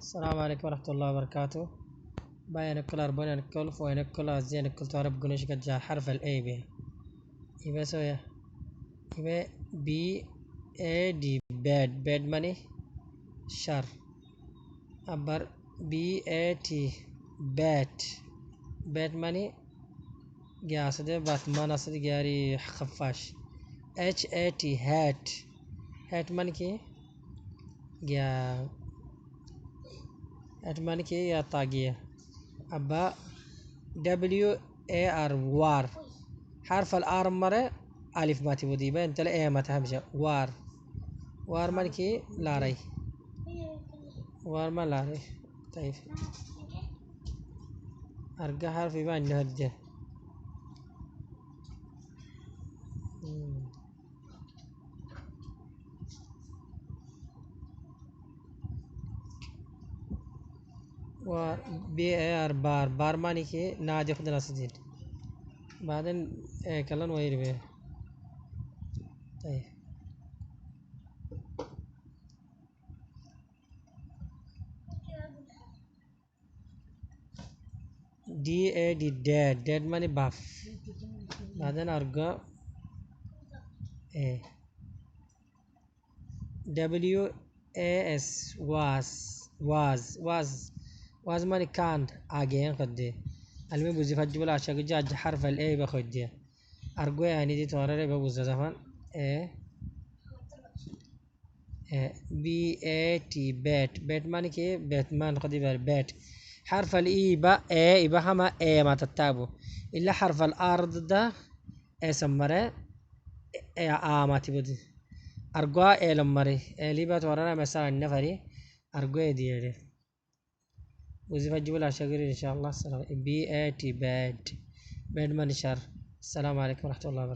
السلام عليكم ورحمة الله وبركاته. باين كل أربعين كل فوين كل زين كل تعرف قنيش قد جاء حرف الأي به يبقى سويا يبقى بي اي دي باد ماني شر أبر بي اي تي بات ماني قاصدة باتمان أصدي جاري خفاش اتش اي تي هات ماني كي يا أتمنى كي يا طاقية أبا دبليو اي ار وار حرف الار مرة ألف ما تبودي بين تلا اي ما تهمشة وار من كي لاري وار ما لاري طيب أرجع حرف يبان نهجة و بي اي ار بار ماني كي نادي خدنا سدين بعدين كلن وير به طيب دي اي دي ديد ماني باف بعدين أرجع اي دبليو اي اس واز ماني كان اجين قدي المهم بوزي فجبل عشان جاج حرف الاي بخدي ارجو يعني دي تورر بوز زمان اي بي اي تي بيت ماني كي بيتمان قدي بيت حرف الاي با اي با هما اي ما تتابو الا حرف الارض ده اي سمره اي ما تبدي ارجو اي لمري اللي بتورنا مثلا النفري ارجو دي وظيفة جبل شغل إن شاء الله. السلام بي آتي باد من شر. السلام عليكم ورحمة الله وبركاته.